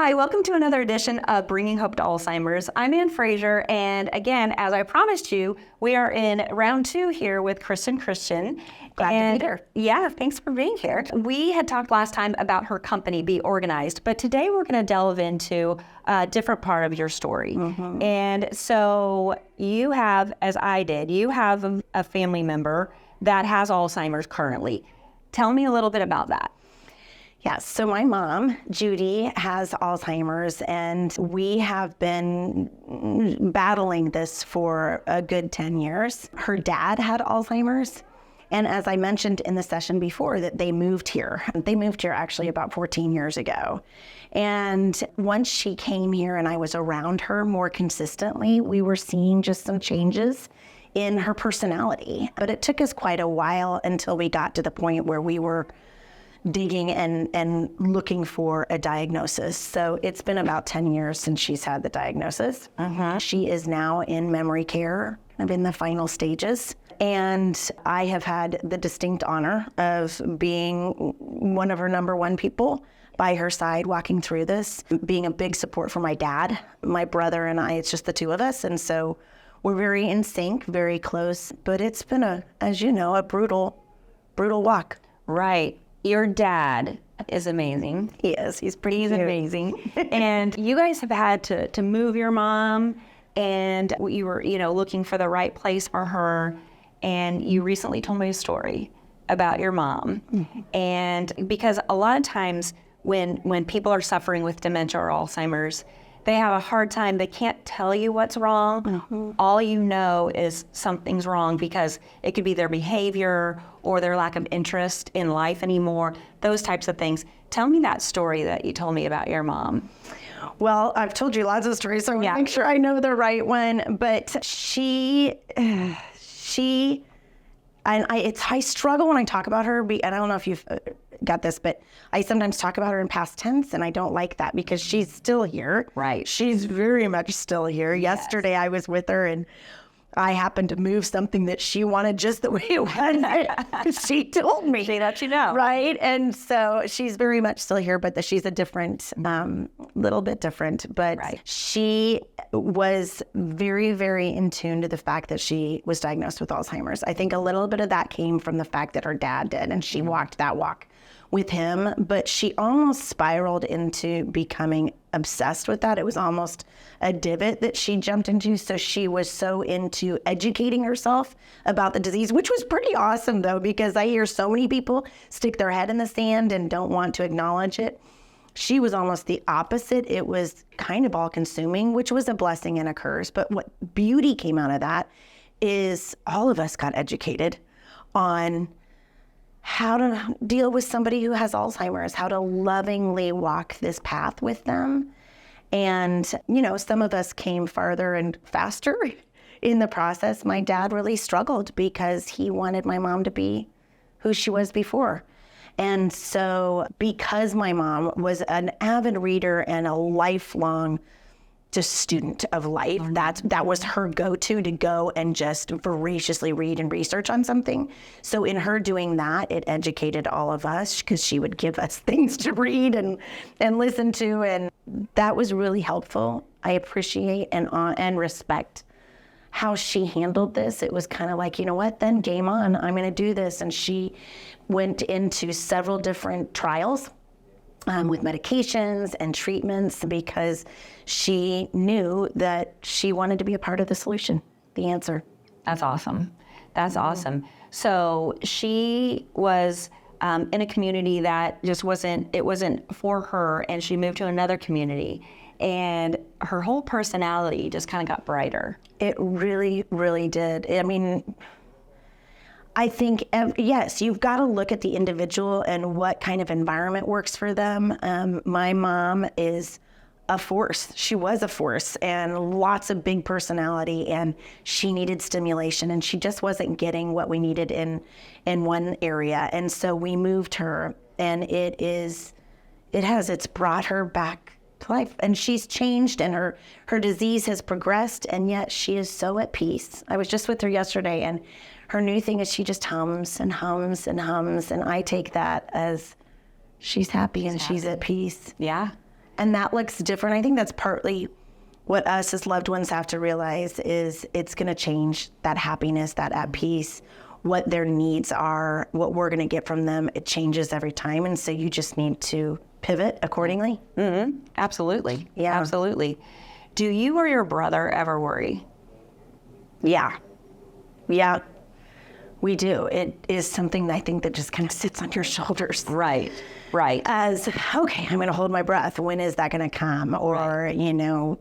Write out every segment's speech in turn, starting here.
Hi, welcome to another edition of Bringing Hope to Alzheimer's. I'm Ann Fraser, and again, as I promised you, we are in round 2 here with Kristen Christian. Glad to be here. Yeah, thanks for being here. We had talked last time about her company, Be Organized, but today we're going to delve into a different part of your story. Mm-hmm. And so you have, as I did, you have a family member that has Alzheimer's currently. Tell me a little bit about that. Yes, so my mom, Judy, has Alzheimer's, and we have been battling this for a good 10 years. Her dad had Alzheimer's, and as I mentioned in the session before, that they moved here. They moved here actually about 14 years ago. And once she came here and I was around her more consistently, we were seeing just some changes in her personality. But it took us quite a while until we got to the point where we were digging and looking for a diagnosis. So it's been about 10 years since she's had the diagnosis. She is now in memory care. I'm in the final stages. And I have had the distinct honor of being one of her number one people by her side walking through this, being a big support for my dad, my brother and I. It's just the two of us. And so we're very in sync, very close. But it's been as you know, a brutal walk. Right. Your dad is amazing. He is. He's cute. Amazing. And you guys have had to move your mom, and you were, looking for the right place for her. And you recently told me a story about your mom. Mm-hmm. And because a lot of times when people are suffering with dementia or Alzheimer's, they have a hard time. They can't tell you what's wrong. Mm-hmm. All you know is something's wrong because it could be their behavior or their lack of interest in life anymore, those types of things. Tell me that story that you told me about your mom. Well, I've told you lots of stories, so I want to make sure I know the right one. But I struggle when I talk about her, and I don't know if you've got this, but I sometimes talk about her in past tense, and I don't like that because she's still here. Right. She's very much still here. Yes. Yesterday I was with her, and I happened to move something that she wanted just the way it was. She told me. She let you know. Right. And so she's very much still here, but she's a different, little bit different. But She was very, very in tune to the fact that she was diagnosed with Alzheimer's. I think a little bit of that came from the fact that her dad did, and she walked that walk with him, but she almost spiraled into becoming obsessed with that. It was almost a divot that she jumped into. So she was so into educating herself about the disease, which was pretty awesome though, because I hear so many people stick their head in the sand and don't want to acknowledge it. She was almost the opposite. It was kind of all consuming, which was a blessing and a curse. But what beauty came out of that is all of us got educated on how to deal with somebody who has Alzheimer's, how to lovingly walk this path with them. And, some of us came farther and faster in the process. My dad really struggled because he wanted my mom to be who she was before. And so because my mom was an avid reader and a lifelong just student of life, that was her go-to to go and just voraciously read and research on something. So in her doing that, it educated all of us because she would give us things to read and listen to, and that was really helpful. I appreciate and respect how she handled this. It was kind of like, you know what, then game on, I'm going to do this. And she went into several different trials with medications and treatments because she knew that she wanted to be a part of the solution, the answer. That's awesome. That's awesome. So she was in a community that just wasn't for her, and she moved to another community, and her whole personality just kind of got brighter. It really, really did. I mean, I think, yes, you've got to look at the individual and what kind of environment works for them. My mom is a force. She was a force and lots of big personality, and she needed stimulation, and she just wasn't getting what we needed in one area. And so we moved her, and it's brought her back to life, and she's changed, and her disease has progressed, and yet she is so at peace. I was just with her yesterday, and her new thing is she just hums and hums and hums, and I take that as she's happy and she's at peace. Yeah. And that looks different. I think that's partly what us as loved ones have to realize is it's going to change, that happiness, that at peace, what their needs are, what we're going to get from them. It changes every time. And so you just need to pivot accordingly. Mm-hmm. Absolutely. Yeah. Absolutely. Do you or your brother ever worry? Yeah. Yeah, we do. It is something I think that just kind of sits on your shoulders. Right. Right. As, okay, I'm going to hold my breath. When is that going to come? Or, you know,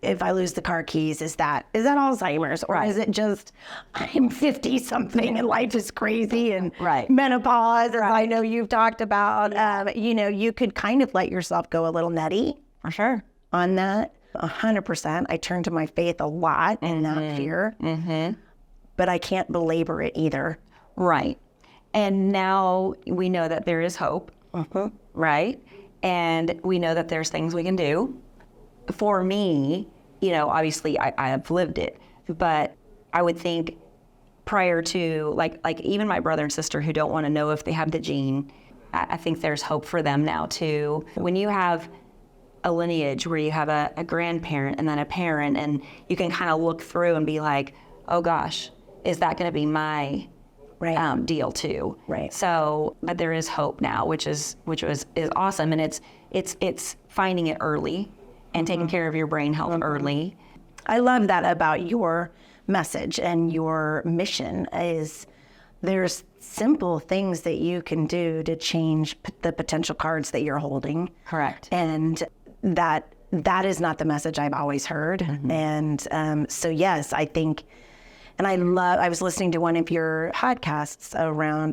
if I lose the car keys, is that Alzheimer's? Or is it just, I'm 50 something and life is crazy and menopause, as I know you've talked about. You know, you could kind of let yourself go a little nutty. For sure. On that. 100%. I turn to my faith a lot and not fear. Mm-hmm. But I can't belabor it either. Right. And now we know that there is hope. Mm-hmm. Right. And we know that there's things we can do. For me, you know, obviously I have lived it, but I would think prior to like even my brother and sister who don't want to know if they have the gene, I think there's hope for them now too. When you have a lineage where you have a grandparent and then a parent, and you can kind of look through and be like, oh gosh, is that going to be my deal too? Right. So, but there is hope now, which is awesome, and it's finding it early and taking care of your brain health early. I love that about your message and your mission is there's simple things that you can do to change the potential cards that you're holding. Correct. And that is not the message I've always heard. Mm-hmm. And so, yes, I think, and I was listening to one of your podcasts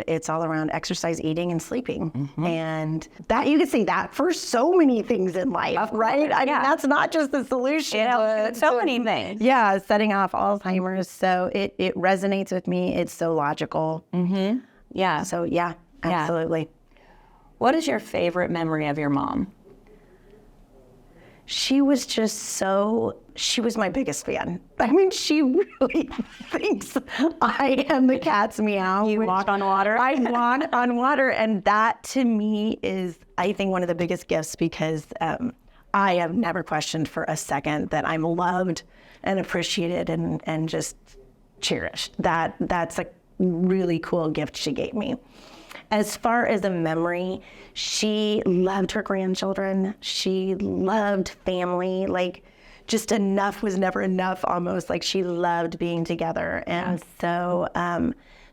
it's all around exercise, eating, and sleeping. Mm-hmm. And that you could say that for so many things in life, right? I mean, that's not just the solution. It's so many things. Yeah, setting off Alzheimer's. So it resonates with me. It's so logical. Mm-hmm. Yeah. So, yeah, absolutely. What is your favorite memory of your mom? She was my biggest fan. I mean, she really thinks I am the cat's meow. You walk on water? I walk on water. And that to me is, I think, one of the biggest gifts because I have never questioned for a second that I'm loved and appreciated and just cherished. That's a really cool gift she gave me. As far as a memory, she loved her grandchildren. She loved family. Like, just enough was never enough almost. Like, she loved being together. And so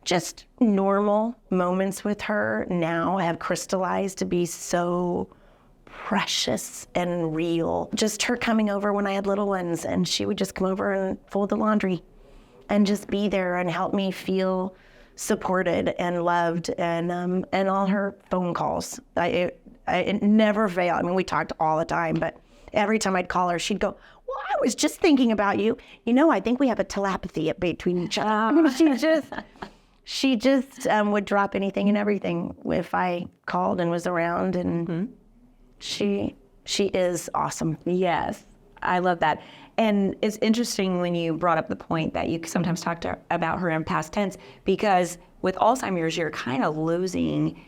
just normal moments with her now have crystallized to be so precious and real. Just her coming over when I had little ones, and she would just come over and fold the laundry and just be there and help me feel supported and loved, and all her phone calls. It never failed. I mean, we talked all the time, but every time I'd call her, she'd go, well, I was just thinking about you. You know, I think we have a telepathy between each other. I mean, she just would drop anything and everything if I called and was around, and she is awesome. Yes, I love that. And it's interesting when you brought up the point that you sometimes talk about her in past tense, because with Alzheimer's, you're kind of losing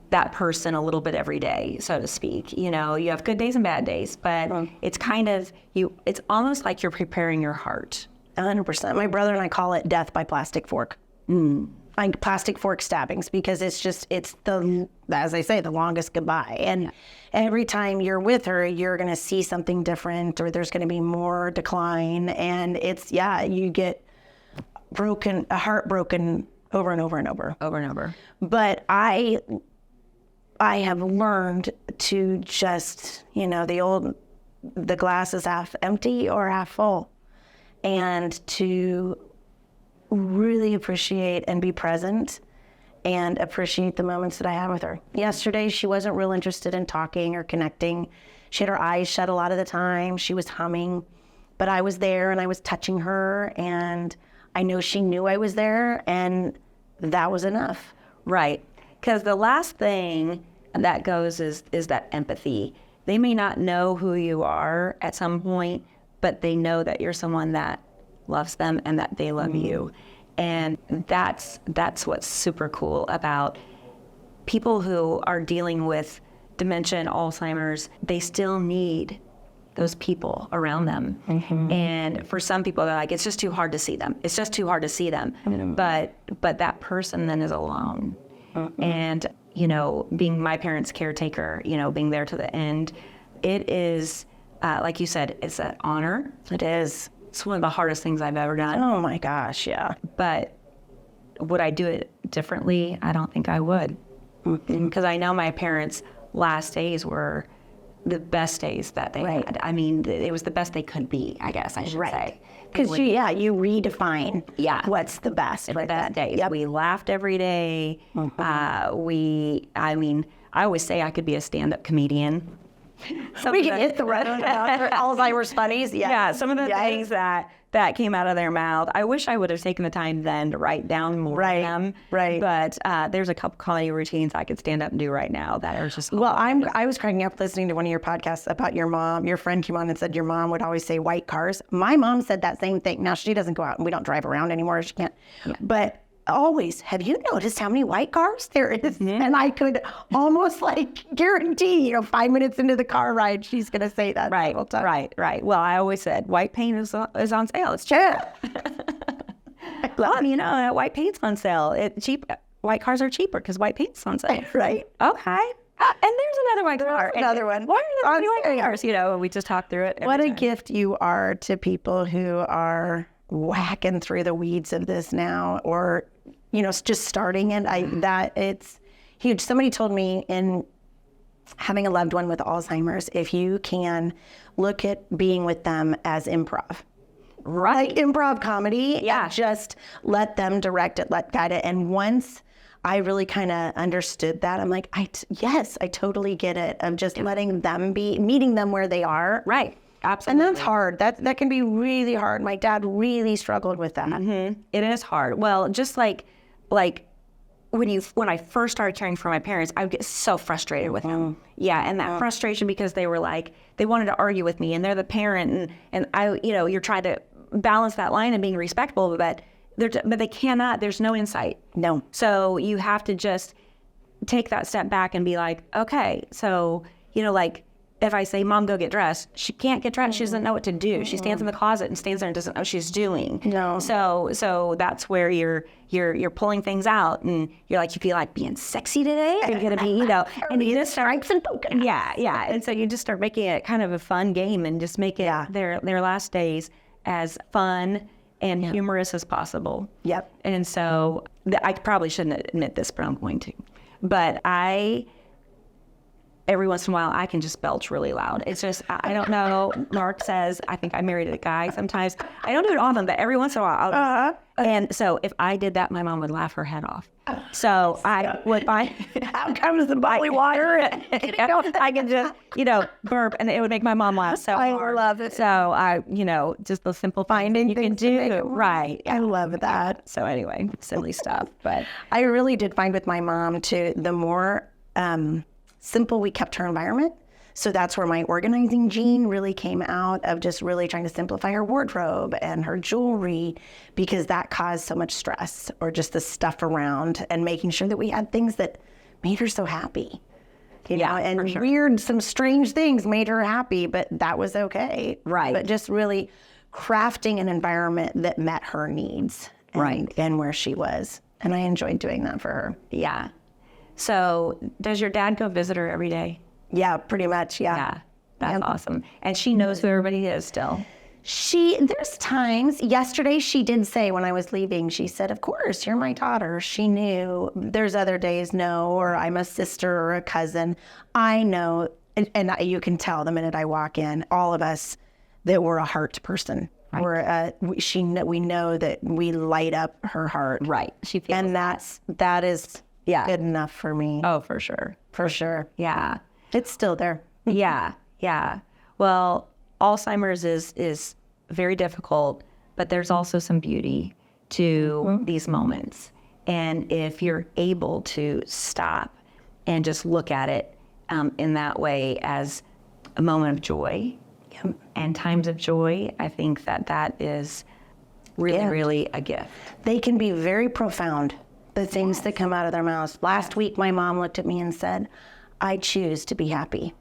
that person a little bit every day, so to speak. You know, you have good days and bad days, but it's kind of, it's almost like you're preparing your heart. 100%. My brother and I call it death by plastic fork. Like plastic fork stabbings, because it's the, as I say, the longest goodbye. And every time you're with her, you're going to see something different, or there's going to be more decline. And you get heartbroken over and over and over. Over and over. But I have learned to just, the glass is half empty or half full. And to really appreciate and be present and appreciate the moments that I had with her. Yesterday, she wasn't real interested in talking or connecting. She had her eyes shut a lot of the time. She was humming, but I was there and I was touching her, and I know she knew I was there, and that was enough. Right. Because the last thing that goes is that empathy. They may not know who you are at some point, but they know that you're someone that loves them and that they love you. And that's what's super cool about people who are dealing with dementia and Alzheimer's, they still need those people around them. And for some people, they're like, it's just too hard to see them. It's just too hard to see them. But that person then is alone. And, you know, being my parents' caretaker, you know, being there to the end, it is, like you said, it's an honor. It is. It's one of the hardest things I've ever done. Oh my gosh, yeah. But would I do it differently? I don't think I would. Because I know my parents' last days were the best days that they had. I mean, it was the best they could be, I guess I should say. Because you redefine what's the best. The best days. Yep. We laughed every day. I always say I could be a stand-up comedian. We can hit the road for Alzheimer's funnies. Yeah, some of the things that came out of their mouth. I wish I would have taken the time then to write down more of them. But there's a couple comedy routines I could stand up and do right now that are just hilarious. I was cracking up listening to one of your podcasts about your mom. Your friend came on and said your mom would always say white cars. My mom said that same thing. Now, she doesn't go out and we don't drive around anymore. She can't. But always, have you noticed how many white cars there is? And I could almost like guarantee, you know, 5 minutes into the car ride, she's going to say that. Right. Well, I always said white paint is on sale. It's cheap. Well, you know, white paint's on sale. Cheap. White cars are cheaper because white paint's on sale. Right. Okay. And there's another white car. Another one. Why are there so many white cars? You know, we just talked through it. What a gift you are to people who are whacking through the weeds of this now, or, you know, just starting it. It's huge. Somebody told me in having a loved one with Alzheimer's, if you can look at being with them as improv. Like improv comedy. And just let them direct it, let guide it. And once I really kind of understood that, I'm like, I totally get it. Of just letting them be, meeting them where they are. Right. Absolutely. And that's hard. That can be really hard. My dad really struggled with that. It is hard. Well, just like when I first started caring for my parents, I would get so frustrated with them. Yeah, and that frustration because they were like, they wanted to argue with me, and they're the parent, and I, you know, you're trying to balance that line and being respectful, but they cannot. There's no insight. No. So you have to just take that step back and be like, okay, so, you know, like, if I say, Mom, go get dressed, she can't get dressed. She doesn't know what to do. She stands in the closet and stands there and doesn't know what she's doing. No. So that's where you're pulling things out, and you're like, you feel like being sexy today? You're going to be, you know, and you just start, yeah. And so you just start making it kind of a fun game and just make it their last days as fun and humorous as possible. Yep. And so I probably shouldn't admit this, but I'm going to. But every once in a while, I can just belch really loud. It's just, I don't know. Mark says, I think I married a guy sometimes. I don't do it often, but every once in a while. And so if I did that, my mom would laugh her head off. So I would find, how comes the bubbly water? I can just, you know, burp, and it would make my mom laugh so hard. I love it. So I, you know, just the simple finding you can do. Right. I love that. So anyway, silly stuff. But I really did find with my mom too, the more simple we kept her environment. So that's where my organizing gene really came out, of just really trying to simplify her wardrobe and her jewelry, because that caused so much stress, or just the stuff around, and making sure that we had things that made her so happy. You know, and some strange things made her happy, but that was okay. Right. But just really crafting an environment that met her needs and where she was. And I enjoyed doing that for her. Yeah. So does your dad go visit her every day? Yeah, pretty much. Yeah. That's awesome. And she knows who everybody is still. There's times, yesterday she did say when I was leaving, she said, of course, you're my daughter. She knew. There's other days, no, or I'm a sister or a cousin. I know, and you can tell the minute I walk in, all of us, that we're a heart person. Right. We know that we light up her heart. Right. She feels and that is good enough for me. Oh, for sure. For sure. Yeah. It's still there. Yeah. Well, Alzheimer's is very difficult, but there's also some beauty to these moments. And if you're able to stop and just look at it in that way as a moment of joy and times of joy, I think that is really, really a gift. They can be very profound, the things that come out of their mouths. Last week, my mom looked at me and said, I choose to be happy.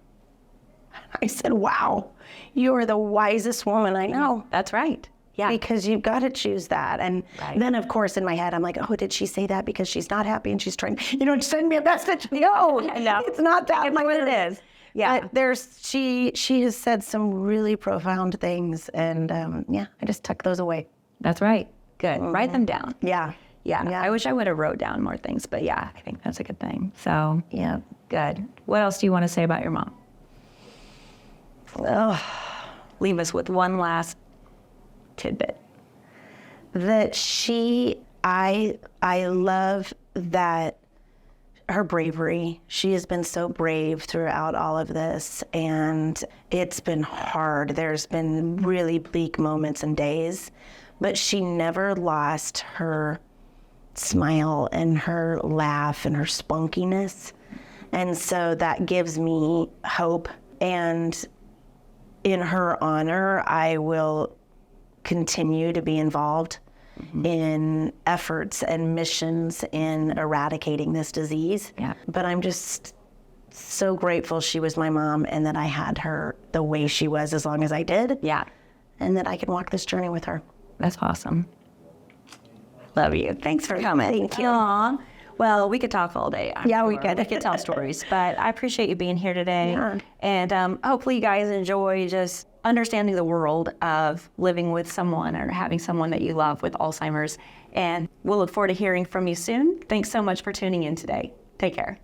I said, wow, you are the wisest woman I know. That's right. Yeah. Because you've got to choose that. And then, of course, in my head, I'm like, oh, did she say that because she's not happy and she's trying, send me a message? No, it's not that. It's not what it is. Yeah. But she has said some really profound things. And I just tuck those away. That's right. Good. Write them down. Yeah. Yeah. I wish I would have wrote down more things, but yeah, I think that's a good thing. So Yeah. good. What else do you want to say about your mom? Oh, Leave us with one last tidbit. that I love that her bravery. She has been so brave throughout all of this, and it's been hard. There's been really bleak moments and days, but she never lost her smile and her laugh and her spunkiness. And so that gives me hope. And in her honor, I will continue to be involved in efforts and missions in eradicating this disease. Yeah. But I'm just so grateful she was my mom and that I had her the way she was as long as I did. Yeah. And that I can walk this journey with her. That's awesome. Love you. Thanks for coming. Thank you. Aw. Well, we could talk all day. We could. We could tell stories, but I appreciate you being here today. Yeah. And hopefully you guys enjoy just understanding the world of living with someone or having someone that you love with Alzheimer's. And we'll look forward to hearing from you soon. Thanks so much for tuning in today. Take care.